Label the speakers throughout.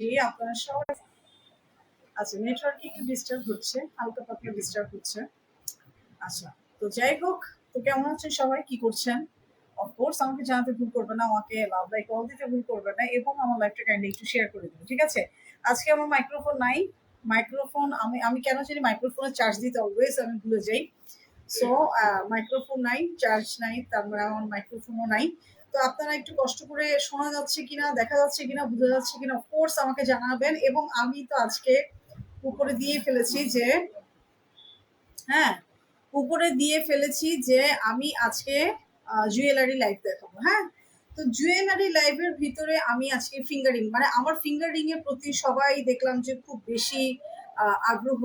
Speaker 1: আপনারা সবাই আচ্ছা, নেটওয়ার্কে একটু ডিস্টার্ব হচ্ছে, হালকা পাতলা ডিস্টার্ব হচ্ছে। আচ্ছা, তো যাই হোক, তো কেমন আছেন সবাই, কি করছেন? অফকোর্স আমাকে জানাতে ভুল করবে না, আমাকে লাভ লাইক কল দিতে ভুল করবে না, এবং আমার লাইফটা কাইন্ডলি একটু শেয়ার করে দিন, ঠিক আছে? আজকে আমার মাইক্রোফোন নাই। মাইক্রোফোন আমি আমি কেন জানি মাইক্রোফোনে চার্জ দিতে অলওয়েজ আমি ভুলে যাই। সো মাইক্রোফোন নাই, চার্জ নাই, তারপরে আমার মাইক্রোফোনও নাই। তো আপনারা একটু কষ্ট করে শোনা যাচ্ছে কিনা, দেখা যাচ্ছে কিনা, বোঝা যাচ্ছে কিনা, অফকোর্স আমাকে জানাবেন। এবং আমি তো আজকে উপরে দিয়ে ফেলেছি যে, হ্যাঁ, উপরে দিয়ে ফেলেছি যে আমি আজকে জুয়েলারি লাইভ দেখাবো। হ্যাঁ, তো জুয়েলারি লাইভের ভিতরে আমি আজকে ফিঙ্গারিং, মানে আমার ফিঙ্গারিং এর প্রতি সবাই দেখলাম যে খুব বেশি আগ্রহ।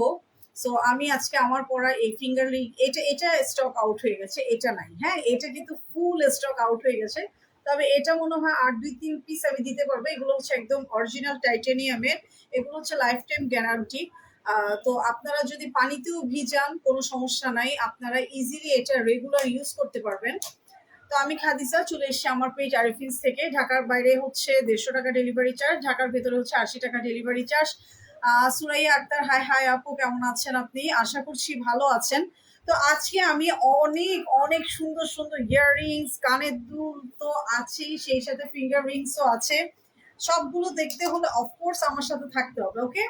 Speaker 1: সো আমি আজকে আমার পরা এই ফিঙ্গারিং, এটা স্টক আউট হয়ে গেছে, এটা নাই। হ্যাঁ, এটা কিন্তু ফুল স্টক আউট হয়ে গেছে। তবে এটা মনে হয় আর 2-3 পিস আমি দিতে পারবো। এগুলো হচ্ছে একদম অরিজিনাল টাইটেনিয়ামের, এগুলো হচ্ছে লাইফ টাইম গ্যারান্টি। তো আপনারা যদি পানিতেও ভিজান কোনো সমস্যা নাই, আপনারা ইজিলি এটা রেগুলার ইউজ করতে পারবেন। তো আমি খাদিজা চলে এসেছি আমার পেজ আরিফিন্স থেকে। ঢাকার বাইরে হচ্ছে 150 টাকা ডেলিভারি চার্জ, ঢাকার ভেতরে হচ্ছে 80 টাকা delivery charge. Suraiya Akter, hi hi আপু, কেমন আছেন আপনি? আশা করছি ভালো আছেন। তো আজকে আমি অনেক অনেক সুন্দর সুন্দর ইয়াররিংস, কানের দুল তো আছেই, সেই সাথে ফিঙ্গার রিংসও আছে। সবগুলো দেখতে হলে অফকোর্স আমার সাথে থাকতে হবে, ওকে?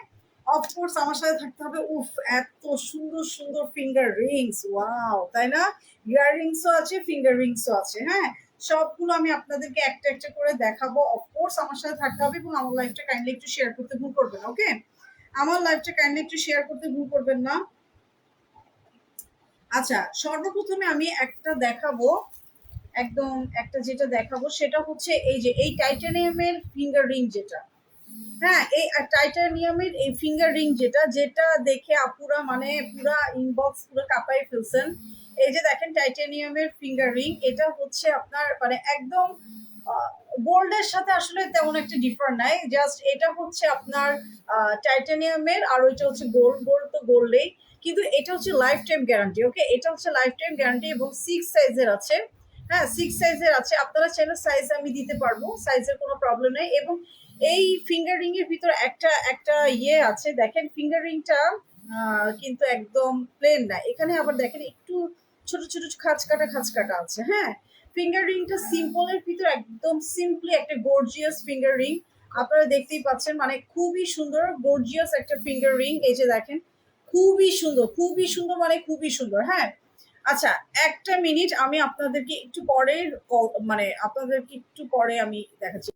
Speaker 1: অফকোর্স আমার সাথে থাকতে হবে। উফ, এত সুন্দর সুন্দর ফিঙ্গার রিংস, ওয়াও, তাই না? ইয়াররিংসও আছে, ফিঙ্গার রিংসও আছে। হ্যাঁ, সবগুলো আমি আপনাদেরকে একটা একটা করে দেখাবো। অফকোর্স আমার সাথে থাকতে হবে এবং আমার লাইফটা কাইন্ডলি একটু শেয়ার করতে ভুল করবেন, ওকে? আমার লাইফটা কাইন্ডলি একটু শেয়ার করতে ভুল করবেন না। আচ্ছা, সর্বপ্রথমে আমি একটা দেখাবো, একদম একটা যেটা দেখাবো সেটা হচ্ছে এই যে এই টাইটানিয়ামের ফিঙ্গার রিং যেটা। হ্যাঁ, এই টাইটানিয়ামের এই ফিঙ্গার রিং যেটা যেটা দেখে আপুরা মানে পুরা ইনবক্স পুরো কাঁপাই ফেলছেন। এই যে দেখেন টাইটানিয়ামের ফিঙ্গার রিং, এটা হচ্ছে আপনার মানে একদম গোল্ডের সাথে আসলে তেমন একটা ডিফারেন্ট নাই, জাস্ট এটা হচ্ছে আপনার টাইটানিয়ামের, আর ওইটা হচ্ছে গোল্ড। গোল্ড তো গোল্ডেই, কিন্তু এটা হচ্ছে লাইফ টাইম গ্যারান্টি, ওকে? এটা হচ্ছে লাইফ টাইম গ্যারান্টি এবং 6 সাইজের আছে। হ্যাঁ, 6 সাইজের আছে, আপনারা চাইলে সাইজ আমি দিতে পারবো, সাইজের কোনো প্রবলেম নেই। এবং এই ফিঙ্গার রিং এর ভিতরে একটা একটা ইয়ে আছে, দেখেন ফিঙ্গার রিংটা কিন্তু একদম প্লেন না, এখানে আবার দেখেন একটু ছোট ছোট খাঁজ কাটা আছে। হ্যাঁ, ফিঙ্গার রিংটা সিম্পলের ভিতর একদম সিম্পলি একটা গর্জিয়াস ফিঙ্গার রিং। আপনারা দেখতেই পাচ্ছেন, মানে খুবই সুন্দর গর্জিয়াস একটা ফিঙ্গার রিং। এই যে দেখেন, খুবই সুন্দর, খুবই সুন্দর, মানে খুবই সুন্দর। হ্যাঁ, আচ্ছা, একটা মিনিট, আমি আপনাদেরকে একটু পরে মানে আপনাদেরকে একটু পরে আমি দেখাচ্ছি।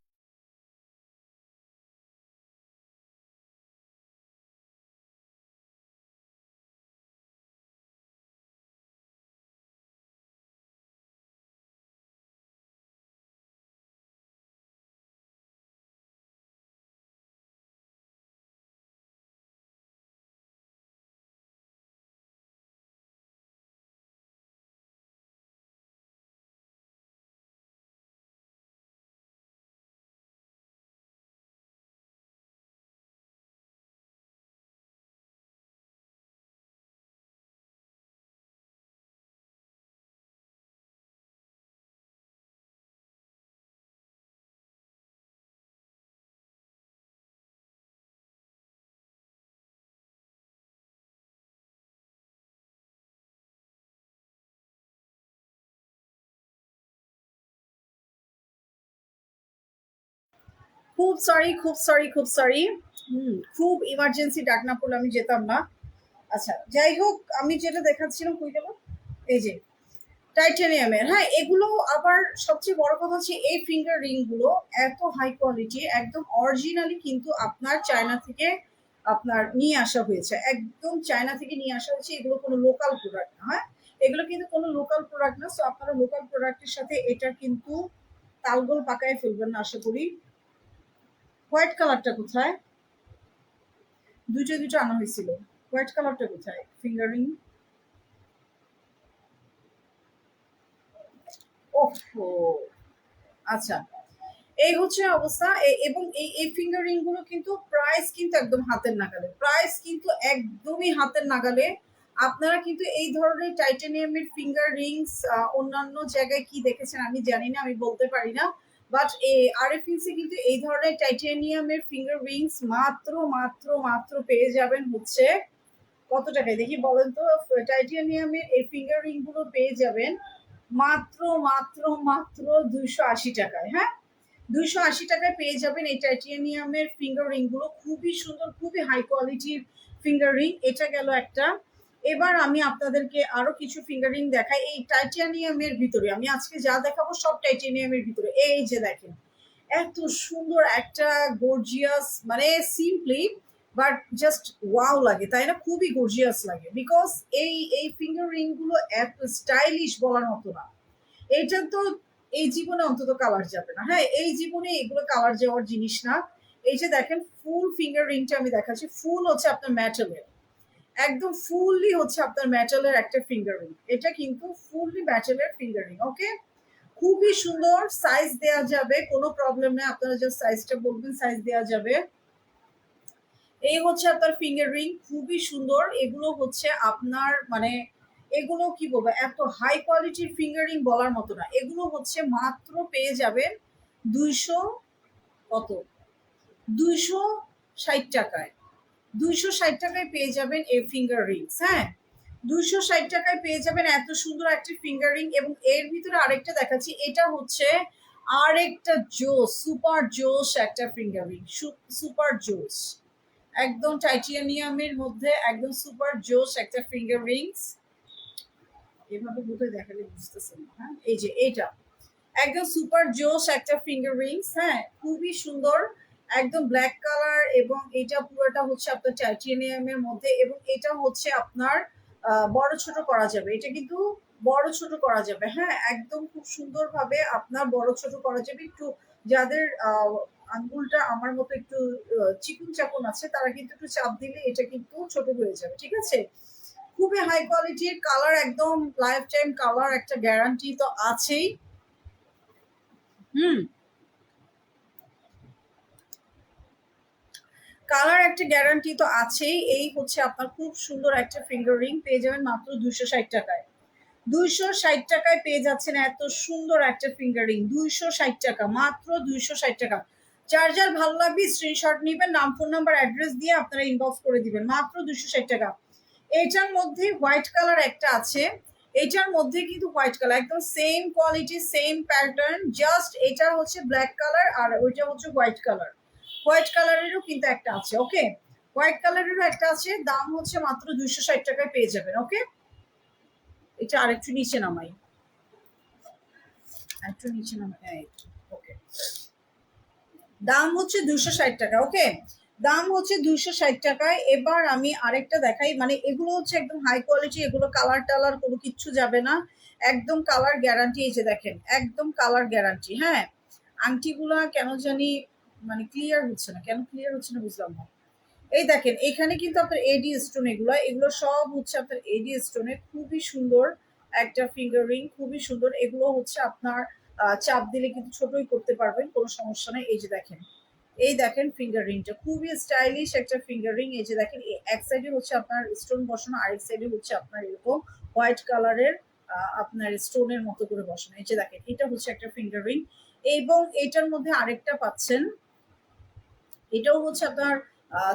Speaker 1: খুব সরি, খুব সরি, খুব সরি। খুব ইমার্জেন্সি ডাক না পড়লে আমি যেতাম না। আচ্ছা, যাই হোক, আমি যেটা দেখাচ্ছিলাম কই গেল, এই যে টাইটানিয়ামের। হ্যাঁ, এগুলো আবার সবচেয়ে বড় কথা হচ্ছে এই ফিঙ্গার রিং গুলো এত হাই কোয়ালিটি, একদম অরিজিনালি কিন্তু আপনার চায়না থেকে আপনার নিয়ে আসা হয়েছে, একদম চায়না থেকে নিয়ে আসা হয়েছে। এগুলো কোনো লোকাল প্রোডাক্ট না। হ্যাঁ, এগুলো কিন্তু কোনো লোকাল প্রোডাক্ট না। সো আপনারা লোকাল প্রোডাক্টের সাথে এটা কিন্তু তালগোল পাকায় ফেলবেন না আশা করি। হোয়াইট কালারটা কোথায়? দুইটা দুইটা আনা হয়েছিল, হোয়াইট কালারটা কোথায় ফিঙ্গারিং? ওহো, আচ্ছা, এই হচ্ছে অবস্থা। এবং এই এই ফিঙ্গারিং গুলো কিন্তু প্রাইস কিন্তু একদম হাতের নাগালে, প্রাইস কিন্তু একদমই হাতের নাগালে। আপনারা কিন্তু এই ধরনের টাইটানিয়ামের ফিঙ্গার রিংস অন্যান্য জায়গায় কি দেখেছেন আমি জানি না, আমি বলতে পারি না। বাট আরএফএলসি কিন্তু এই ধরনের টাইটানিয়ামের ফিঙ্গার রিংস মাত্র মাত্র মাত্র পেয়ে যাবেন হচ্ছে কত টাকায় দেখি বলেন তো। টাইটানিয়ামের এই ফিঙ্গার রিং গুলো পেয়ে যাবেন মাত্র মাত্র মাত্র 280 টাকায়। হ্যাঁ, 280 টাকায় পেয়ে যাবেন এই টাইটানিয়ামের ফিঙ্গার রিং গুলো, খুবই সুন্দর, খুবই হাই কোয়ালিটির ফিঙ্গার রিং। এটা গেল একটা। এবার আমি আপনাদেরকে আরো কিছু ফিঙ্গার রিং দেখাই এই টাইটানিয়ামের ভিতরে। আমি আজকে যা দেখাবো সব টাইটানিয়ামের ভিতরে। এই যে দেখেন এত সুন্দর একটা গর্জিয়াস, মানে সিম্পলি বাট জাস্ট ওয়াও লাগে, তাই না? খুবই গর্জিয়াস লাগে বিকজ এই ফিঙ্গার রিং গুলো এত স্টাইলিশ বলার মতো না। এটা তো এই জীবনে অন্তত কালার যাবে না। হ্যাঁ, এই জীবনে এগুলো কালার যাওয়ার জিনিস না। এই যে দেখেন ফুল ফিঙ্গার রিংটা আমি দেখাচ্ছি, ফুল হচ্ছে আপনার মেটালের, একদম ফুললি হচ্ছে আপনার মেটালের একটা ফিঙ্গার রিং। এটা কিন্তু ফুললি মেটালের ফিঙ্গার রিং। ওকে, খুবই সুন্দর, সাইজ দেওয়া যাবে, কোনো প্রবলেম নেই, আপনারা জাস্ট সাইজটা বলবেন, সাইজ দেওয়া যাবে। এই হচ্ছে আপনার ফিঙ্গার রিং, খুবই সুন্দর। এগুলো হচ্ছে আপনার মানে এগুলো কি বলবো, এত হাই কোয়ালিটির ফিঙ্গার রিং বলার মতো না। এগুলো হচ্ছে মাত্র পেয়ে যাবেন 200 কত 260 টাকায়। 260 টাকায় পেয়ে যাবেন এই ফিঙ্গার রিংস। হ্যাঁ, 260 টাকায় পেয়ে যাবেন এত সুন্দর একটা ফিঙ্গার রিং। এবং এর ভিতরে আরেকটা দেখাচ্ছি, এটা হচ্ছে আরেকটা জোস, সুপার জোস একটা ফিঙ্গার রিং, সুপার জোস, একদম টাইটানিয়ামের মধ্যে একদম সুপার জোস একটা ফিঙ্গার রিংস। এভাবে বোধহয় দেখালে বুঝতেছেন না। হ্যাঁ, এই যে এটা একদম সুপার জোস একটা ফিঙ্গার রিংস। হ্যাঁ, খুবই সুন্দর, একদম ব্ল্যাক কালার। এবং এটা পুরোটা হচ্ছে আপনার টাইটানিয়ামের মধ্যে। এবং এটা হচ্ছে আপনার বড় ছোট করা যাবে, এটা কিন্তু বড় ছোট করা যাবে। হ্যাঁ, একদম খুব সুন্দরভাবে আপনার বড় ছোট করা যাবে। একটু যাদের আঙ্গুলটা আমার মতো একটু চিকুন চাকুন আছে, তারা কিন্তু একটু চাপ দিলে এটা কিন্তু ছোট হয়ে যাবে। ঠিক আছে, খুবই হাই কোয়ালিটির, কালার একদম লাইফ টাইম কালার একটা গ্যারান্টি তো আছেই। হুম, কালার একটা গ্যারান্টি তো আছেই। এই হচ্ছে আপনার খুব সুন্দর একটা ফিঙ্গার রিং পেয়ে যাবেন মাত্র 260 টাকায়। 260 টাকায় পেয়ে যাচ্ছেন এত সুন্দর একটা ফিঙ্গার রিং, 260 টাকা, মাত্র 260 টাকা। যার যার ভালো লাগবে স্ক্রিনশট নিবেন, নাম ফোন নাম্বার অ্যাড্রেস দিয়ে আপনারা ইনবক্স করে দিবেন, মাত্র 260 টাকা। এইটার মধ্যে হোয়াইট কালার একটা আছে, এটার মধ্যে কিন্তু হোয়াইট কালার একদম same quality same pattern, just এটা হচ্ছে ব্ল্যাক কালার আর ওইটা হচ্ছে হোয়াইট কালার। হোয়াইট কালারেরও কিন্তু একটা আছে। ওকে, হোয়াইট কালারেরও একটা আছে, দাম হচ্ছে মাত্র 260 টাকায় পেয়ে যাবেন। ওকে, এটা আরেকটু নিচে নামাই, একটু নিচে নামাই। ওকে, দাম হচ্ছে 260 টাকা। ওকে, দাম হচ্ছে 260 টাকায়। এবার আমি আরেকটা দেখাই, মানে এগুলো হচ্ছে একদম হাই কোয়ালিটি, এগুলো কালার টালার কোনো কিচ্ছু যাবে না, একদম কালার গ্যারান্টি। এই যে দেখেন একদম কালার গ্যারান্টি। হ্যাঁ, আংটিগুলা কেন জানি মানে ক্লিয়ার হচ্ছে না, কেন ক্লিয়ার হচ্ছে না বুঝলাম না। এই দেখেন এখানে কিন্তু আপনার এডি স্টোন, এগুলো এগুলো সব হচ্ছে আপনার এডি স্টোনের, খুবই সুন্দর একটা ফিঙ্গার রিং, খুবই সুন্দর। এগুলো হচ্ছে আপনার চাপ দিলে কিন্তু ছোটই করতে পারবেন, কোনো সমস্যা নেই। এই যে দেখেন, এই দেখেন ফিঙ্গার রিংটা খুবই স্টাইলিশ একটা ফিঙ্গার রিং। এই যে দেখেন এক সাইডে হচ্ছে আপনার স্টোন বসানো, আরেক সাইডে হচ্ছে আপনার এরকম হোয়াইট কালারের আপনার স্টোনের মতো করে বসানো। এই যে দেখেন এটা হচ্ছে একটা ফিঙ্গার রিং। এবং এটার মধ্যে আরেকটা পাচ্ছেন, এটাও হচ্ছে আপনার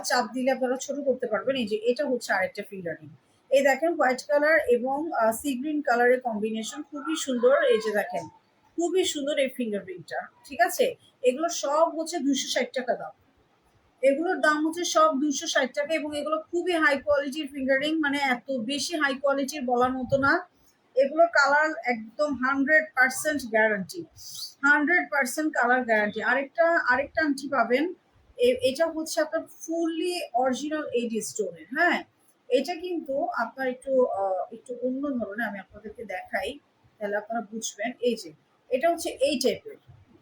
Speaker 1: চাপ দিলে আপনারা ছোট করতে পারবেন। এই যে এটা হচ্ছে আরেকটা ফিঙ্গার রিং। এই দেখেন হোয়াইট কালার এবং সি গ্রিন কালারের কম্বিনেশন, খুবই সুন্দর। এই যে দেখেন খুবই সুন্দর এই ফিঙ্গার রিংটা। ঠিক আছে, এগুলো সব হচ্ছে 260 টাকা দাম, এগুলোর দাম হচ্ছে সব 260 টাকা। এবং এগুলো খুবই হাই কোয়ালিটির ফিঙ্গার রিং, মানে এত বেশি হাই কোয়ালিটির বলার মতো না। এগুলো কালার একদম 100% গ্যারান্টি, 100% কালার গ্যারান্টি। আরেকটা আংটি পাবেন, এটা হচ্ছে আপনার ফুললি অরিজিনাল এডি স্টোনের। হ্যাঁ, এটা কিন্তু আপনার একটু অন্য ধরনের, আমি আপনাদেরকে দেখাই তাহলে আপনারা বুঝবেন। এই যে এটা হচ্ছে এই টাইপের।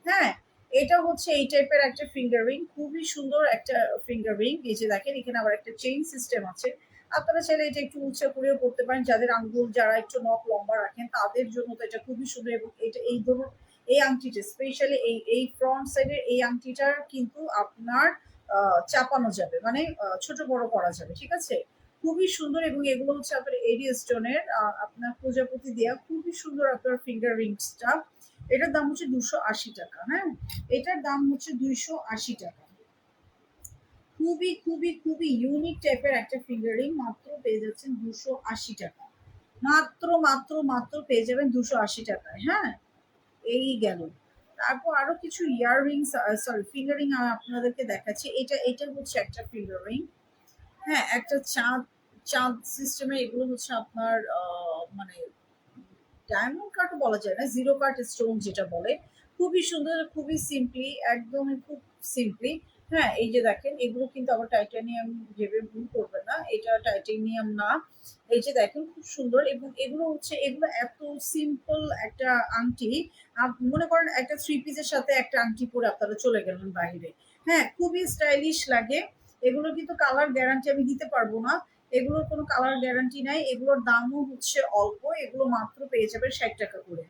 Speaker 1: হ্যাঁ, এটা হচ্ছে এই টাইপের একটা ফিঙ্গার রিং, খুবই সুন্দর একটা ফিঙ্গার রিং। এই যে দেখেন এখানে আবার একটা চেইন সিস্টেম আছে, আপনারা চাইলে এটা একটু উঁচা করেও করতে পারেন, যাদের আঙ্গুল যারা একটু নখ লম্বা রাখেন তাদের জন্য তো এটা খুবই সুন্দর। এবং এটা এই ধরুন এই আংটিটা স্পেশালি এই ফ্রন্ট সাইডের এই আংটিটার কিন্তু আপনার চাপানো যাবে, মানে ছোট বড় করা যাবে। ঠিক আছে, খুবই সুন্দর। এবং এগুলো হচ্ছে আপনার এডি স্টোনের আপনার প্রজাপতি দেওয়া, খুবই সুন্দর আপনার ফিঙ্গার রিংসটা। এটার দাম হচ্ছে 280 টাকা। হ্যাঁ, এটার দাম হচ্ছে 280 টাকা। খুবই খুবই খুবই ইউনিক টাইপের একটা ফিঙ্গারিং, মাত্র পেয়ে যাচ্ছেন 280 টাকা। মাত্র মাত্র মাত্র পেয়ে যাবেন 280 টাকায়। হ্যাঁ, এই গেল। তারপর আরো কিছু ইয়াররিংস, সরি ফিঙ্গারিং আপনাদেরকে দেখাচ্ছি। এটা এটা হচ্ছে একটা ফিঙ্গারিং। হ্যাঁ, একটা চাঁদ চাঁদ সিস্টেমে, এগুলো হচ্ছে আপনার মানে ডায়মন্ড কাটও বলা যায় না, জিরো কাট স্টোন যেটা বলে। খুবই সুন্দর, খুবই সিম্পলি, একদমই খুব সিম্পলি। হ্যাঁ, এই যে দেখেন, এগুলো কিন্তু আবার টাইটানিয়াম ভেবে ভুল করবে না, এটা টাইটানিয়াম না। এই যে দেখেন, খুব সুন্দর। এবং এগুলো হচ্ছে, এগুলো এত সিম্পল একটা আংটি। মনে করেন একটা থ্রি পিসের সাথে একটা আংটি পরে আপনারা চলে গেলেন বাইরে। হ্যাঁ, খুবই স্টাইলিশ লাগে। এগুলো কিন্তু কালার গ্যারান্টি আমি দিতে পারবো না, এগুলোর কোনো কালার গ্যারান্টি নাই। এগুলোর দামও হচ্ছে অল্প, এগুলো মাত্র পেয়ে যাবেন 60 টাকা করে।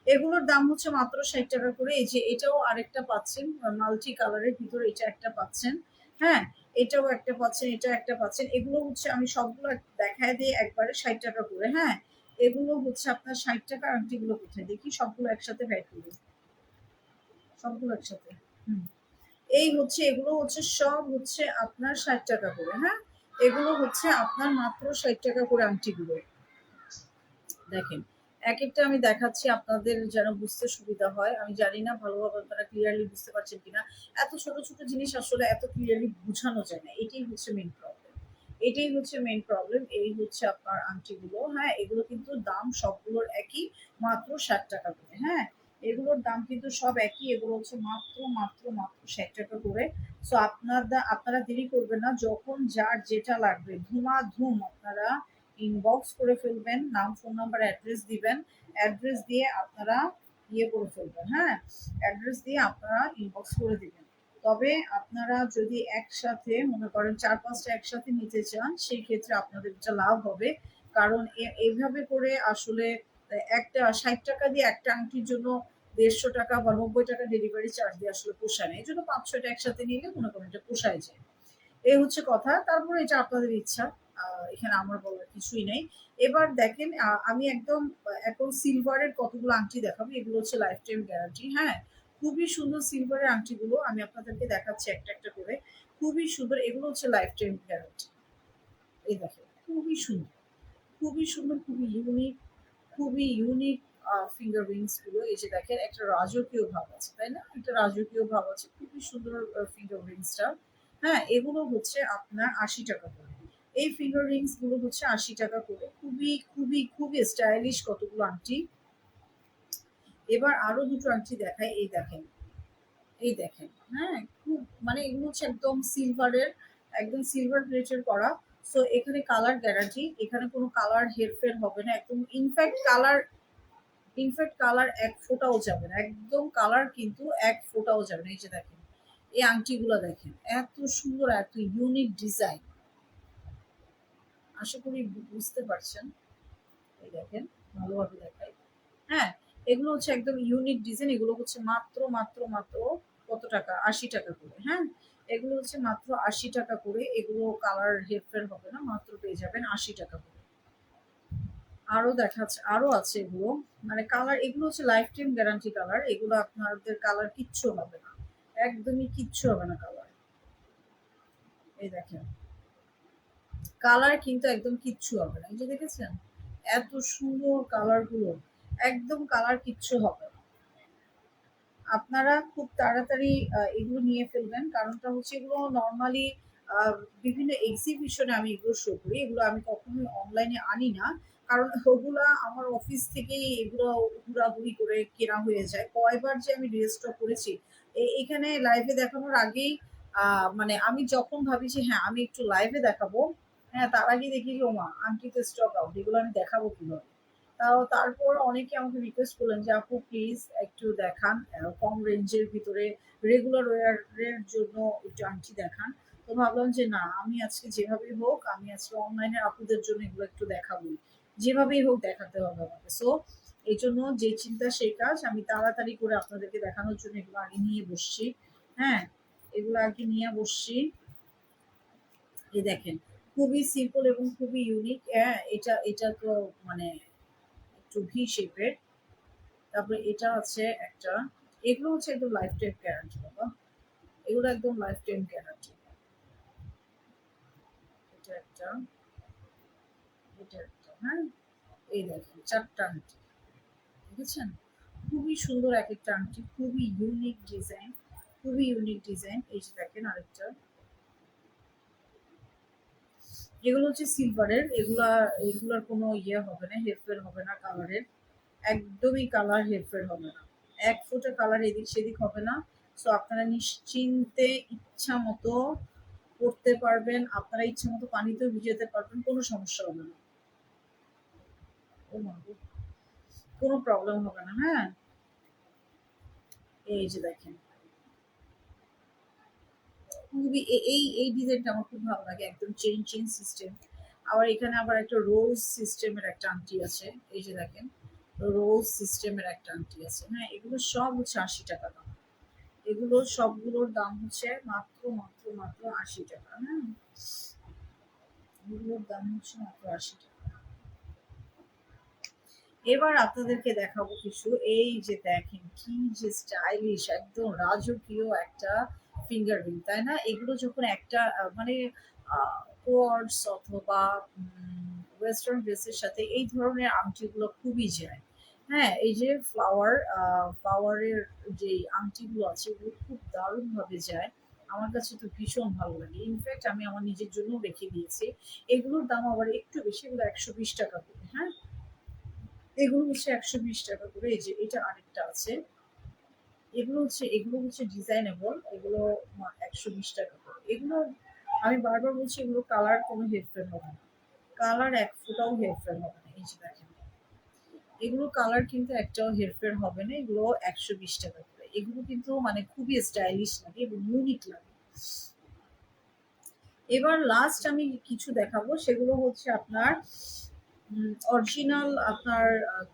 Speaker 1: এগুলোর দাম হচ্ছে মাত্র 60 টাকা করে। এই যে এটাও আরেকটা পাচ্ছেন মাল্টি কালারের ভিতরে, এটা একটা পাচ্ছেন। হ্যাঁ, এটাও একটা পাচ্ছেন, এটা একটা পাচ্ছেন। এগুলো হচ্ছে আমি সবগুলো দেখায় দিয়ে একবারে 60 টাকা করে। হ্যাঁ, এগুলো হচ্ছে আপনার 60 টাকা। আংটিগুলো কোথায় দেখি, সবগুলো একসাথে ব্যাক করি, সবগুলো একসাথে। হুম, এই হচ্ছে, এগুলো হচ্ছে সব হচ্ছে আপনার 60 টাকা করে। হ্যাঁ, এগুলো হচ্ছে আপনার মাত্র 60 টাকা করে আংটিগুলো। দেখেন, এক একটা আমি দেখাচ্ছি আপনাদের যেন বুঝতে সুবিধা হয়। আমি জানি না ভালোভাবে আপনারা ক্লিয়ারলি বুঝতে পারছেন কিনা। এত ছোট ছোট জিনিস আসলে এত ক্লিয়ারলি বোঝানো যায় না, এটাই হচ্ছে মেন প্রবলেম। এটাই হচ্ছে মেন প্রবলেম। এই হচ্ছে আপনার আংটিগুলো। হ্যাঁ, এগুলো কিন্তু দাম সবগুলোর একই, মাত্র 60 টাকা করে। হ্যাঁ, এগুলোর দাম কিন্তু সব একই, এগুলো হচ্ছে মাত্র মাত্র মাত্র 60 টাকা করে। সো আপনারা দেরি করবেন না, যখন যার যেটা লাগবে ধুমাধুম আপনারা ইনবক্স করে ফেলবেন, নাম, ফোন নাম্বার, অ্যাড্রেস দিবেন। অ্যাড্রেস দিয়ে আপনারা ইয়ে করে ফেলবেন। হ্যাঁ, অ্যাড্রেস দিয়ে আপনারা ইনবক্স করে দিবেন। তবে আপনারা যদি একসাথে মনে করেন 4-5টা একসাথে নিতে চান, সেই ক্ষেত্রে আপনাদের এটা লাভ হবে। কারণ এইভাবে করে আসলে একটা 60 টাকা দিয়ে একটা আংটির জন্য 150 টাকা বা 90 টাকা ডেলিভারি চার্জ দিয়ে আসলে পোষায় না। এই জন্য 5-6টা একসাথে নিলে মনে করেন এটা পোষায় যায়। এই হচ্ছে কথা। তারপরে এটা আপনাদের ইচ্ছা। এখানে আমার বলার কিছুই নেই। এবার দেখেন, আমি একদম এখন সিলভারের কতগুলো আংটি দেখাবো। এগুলো হচ্ছে লাইফ টাইম গ্যারান্টি। হ্যাঁ, খুবই সুন্দর সিলভারের আংটিগুলো আমি আপনাদেরকে দেখাচ্ছি একটা একটা করে। খুবই সুন্দর, এগুলো হচ্ছে লাইফ টাইম গ্যারান্টি। এই দেখেন, খুবই সুন্দর, খুবই সুন্দর, খুবই ইউনিক, খুবই ইউনিক ফিঙ্গার রিংস গুলো। এই যে দেখেন, একটা রাজকীয় ভাব আছে, তাই না? একটা রাজকীয় ভাব আছে, খুবই সুন্দর ফিঙ্গার রিংসটা। হ্যাঁ, এগুলো হচ্ছে আপনার 80 টাকা করে। এই ফিঙ্গার রিংস গুলো হচ্ছে 80 টাকা করে। খুবই খুবই খুবই স্টাইলিশ কতগুলো আংটি। এবার আরো দুটো আংটি দেখাই। এই দেখেন, এই দেখেন। হ্যাঁ, খুব মানে এগুলো হচ্ছে একদম সিলভারের, একদম সিলভার প্লেটের করা। সো এখানে কালার গ্যারান্টি, এখানে কোনো কালার হেরফের হবে না। একদম ইনফ্যাক্ট কালার এক ফোঁটাও যাবে না, একদম কালার কিন্তু এক ফোঁটাও যাবে না। এই যে দেখেন, এই আংটিগুলো দেখেন, এত সুন্দর, এত ইউনিক ডিজাইন। আশা করি বুঝতে পারছেন। এই দেখেন, ভালোভাবে দেখাই। হ্যাঁ, এগুলো হচ্ছে একদম ইউনিক ডিজাইন। এগুলো হচ্ছে মাত্র মাত্র মাত্র কত টাকা, 80 টাকা করে। হ্যাঁ, এগুলো হচ্ছে মাত্র 80 টাকা করে। এগুলো কালার হেরফের হবে না, মাত্র পেয়ে যাবেন 80 টাকা করে। আরো দেখাচ্ছে, আরো আছে এগুলো। মানে কালার, এগুলো হচ্ছে লাইফ টাইম গ্যারান্টি কালার। এগুলো আপনাদের কালার কিচ্ছু হবে না, একদমই কিচ্ছু হবে না কালার। এই দেখেন, কালার কিন্তু একদম কিচ্ছু হবে না। এই যে দেখেছেন, এত সুন্দর কালার গুলো, একদম কালার কিচ্ছু হবে না। আপনারা খুব তাড়াতাড়ি এগুলো নিয়ে ফেলবেন। কারণটা হচ্ছে, এগুলো নর্মালি বিভিন্ন এক্সিবিশনে আমি এগুলো শো করি, এগুলো আমি কখনোই অনলাইনে আনি না। কারণ ওগুলা আমার অফিস থেকেই এগুলো হুড়াহুড়ি করে কেনা হয়ে যায়। কয়বার যে আমি রেজিস্টার করেছি এখানে লাইভে দেখানোর আগেই। মানে আমি যখন ভাবি যে হ্যাঁ আমি একটু লাইভে দেখাবো, হ্যাঁ তার আগে দেখি যে ওমা আন্টিতে স্টক আউট, এগুলো আমি দেখাবো কিভাবে। তারপর অনেকে আমাকে রিকোয়েস্ট করলেন যে আপু প্লিজ একটু দেখান, কম রেঞ্জের ভিতরে রেগুলার ওয়্যারের জন্য একটু আংটি দেখান। তো ভাবলাম যে না, আমি আজকে যেভাবেই হোক, আমি আজকে অনলাইনের আপুদের জন্য এগুলো একটু দেখাবোই, যেভাবেই হোক দেখাতে হবে আমাকে। সো এই জন্য যে চিন্তা সেই কাজ, আমি তাড়াতাড়ি করে আপনাদেরকে দেখানোর জন্য এগুলো আগে নিয়ে বসছি। হ্যাঁ, এগুলো আগে নিয়ে বসছি। এই দেখেন, খুবই সিম্পল এবং খুবই ইউনিক। হ্যাঁ, এটা এটা তো মানে একটু ভি শেপের। তারপরে এটা আছে একটা, এগুলো হচ্ছে একদম লাইফ টাইম গ্যারান্টি বাবা, এগুলো একদম লাইফ টাইম গ্যারান্টি। এটা একটা, এটা একটা, হ্যাঁ এই দেখেন 4টা আংটি, বুঝেছেন? খুবই সুন্দর এক একটা আংটি, খুবই ইউনিক ডিজাইন, খুবই ইউনিক ডিজাইন। এই যে দেখেন আরেকটা, এগুলো হচ্ছে সিলভারের, এগুলার কোনো ইয়ে হবে না, হেরফের হবে না কালারের, একদমই কালার হেরফের হবে না, এক ফোঁটা কালার এদিক সেদিক হবে না। সো আপনারা নিশ্চিন্তে ইচ্ছা মতো পড়তে পারবেন, আপনারা ইচ্ছা মতো পানিতেও ভিজাতে পারবেন, কোনো সমস্যা হবে না, ও মা গো, কোনো প্রবলেম হবে না। হ্যাঁ এই যে দেখেন, খুবই এই ডিজাইনটা আমার খুব ভালো লাগে, একদম চেইন চেইন সিস্টেম। আবার এখানে আবার একটা রোজ সিস্টেমের একটা আংটি আছে, এই যে দেখেন রোজ সিস্টেমের একটা আংটি আছে। হ্যাঁ এগুলো সব হচ্ছে 80 টাকা দাম, এগুলো সবগুলোর দাম হচ্ছে মাত্র মাত্র মাত্র 80 টাকা। হ্যাঁ এগুলোর দাম হচ্ছে মাত্র 80 টাকা। এবার আপনাদেরকে দেখাবো কিছু, এই যে দেখেন কি যে স্টাইলিশ, একদম রাজকীয় একটা ফিঙ্গার রিং, তাই না? এগুলো যখন একটা মানে কোয়ার্টস অথবা ওয়েস্টার্ন ড্রেসের সাথে এই ধরনের আংটিগুলো খুবই যায়। হ্যাঁ এই যে ফ্লাওয়ারের যে আংটিগুলো আছে এগুলো খুব দারুণ ভাবে যায়, আমার কাছে তো ভীষণ ভালো লাগে। ইনফ্যাক্ট আমি আমার নিজের জন্য রেখে দিয়েছি। এগুলোর দাম আবার একটু বেশি, এগুলো 120 টাকা করে। হ্যাঁ এগুলো হচ্ছে 120 টাকা করে। এই যে এটা আরেকটা আছে, এগুলো হচ্ছে ডিজাইনেবল, এগুলো 120 টাকা করে। এগুলো আমি বারবার বলছি, এগুলো কালার কোনো হেরফের হবে না, কালার এক ফোঁটাও হেরফের হবে না। এই যে দেখেন এগুলো কালার কিন্তু একটাও হেরফের হবে না, এগুলো 120 টাকা করে। এগুলো কিন্তু মানে খুবই স্টাইলিশ লাগে এবং ইউনিক লাগে। এবার লাস্ট আমি কিছু দেখাবো, সেগুলো হচ্ছে আপনার অরিজিনাল আপনার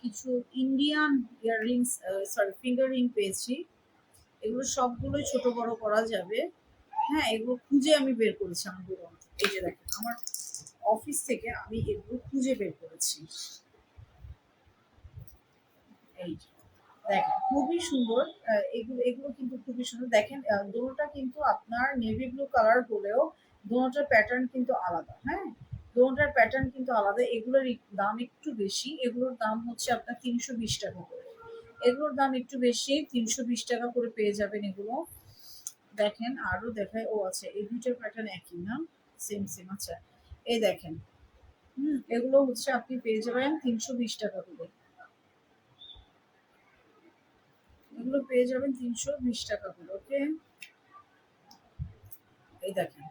Speaker 1: কিছু Indian earrings, sorry finger ring পেয়েছি। এগুলো সবগুলোই ছোট বড় করা যাবে। হ্যাঁ এগুলো খুঁজে আমি বের করেছি আমার দোকান থেকে। এই যে দেখেন আমার অফিস থেকে আমি এগুলো খুঁজে বের করেছি। এই যে দেখেন খুবই সুন্দর, এগুলো এগুলো কিন্তু খুবই সুন্দর। দেখেন দোনোটা কিন্তু আপনার নেভি ব্লু কালার হলেও দোনোটার প্যাটার্ন কিন্তু আলাদা। হ্যাঁ দোনোটার প্যাটার্ন কিন্তু আলাদা। এগুলোর দাম একটু বেশি, এগুলোর দাম হচ্ছে আপনার 320 টাকা করে। এগুলোর দাম একটু বেশি, 320 টাকা করে পেয়ে যাবেন এগুলো। দেখেন আরো দেখায়, ও আচ্ছা এই দুইটার প্যাটার্ন একই না, সেম সেম। আচ্ছা এই দেখেন, এগুলো হচ্ছে আপনি পেয়ে যাবেন 320 টাকা করে, এগুলো পেয়ে যাবেন 320 টাকা করে। ওকে এই দেখেন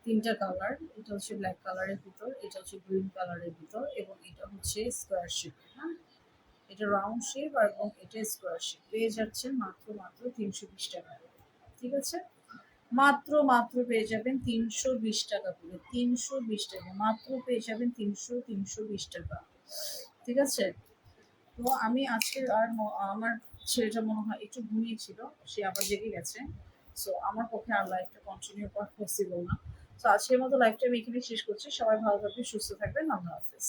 Speaker 1: তিনটা কালার, এটা হচ্ছে ব্ল্যাক কালারের ভিতর, এটা হচ্ছে গ্রিন কালারের ভিতর, এবং এটা হচ্ছে স্কোয়ার শেপ। হ্যাঁ এটা রাউন্ড শেপ আর এবং এটা স্কোয়ার শেপ, পেয়ে যাচ্ছেন মাত্র মাত্র 320 টাকা করে। ঠিক আছে মাত্র মাত্র পেয়ে যাবেন 320 টাকা করে, 320 টাকা মাত্র পেয়ে যাবেন, 320 টাকা। ঠিক আছে তো আমি আজকে আর আমার ছেলেটা মনে হয় একটু ঘুমিয়েছিল, সে আবার জেগে গেছে। সো আমার পক্ষে আর লাইফটা কন্টিনিউ করা পসিবল না। তো আজকের মতো লাইফটা আমি এখানে শেষ করছি। সবাই ভালো থাকবেন, সুস্থ থাকবেন, আল্লাহ হাফেজ।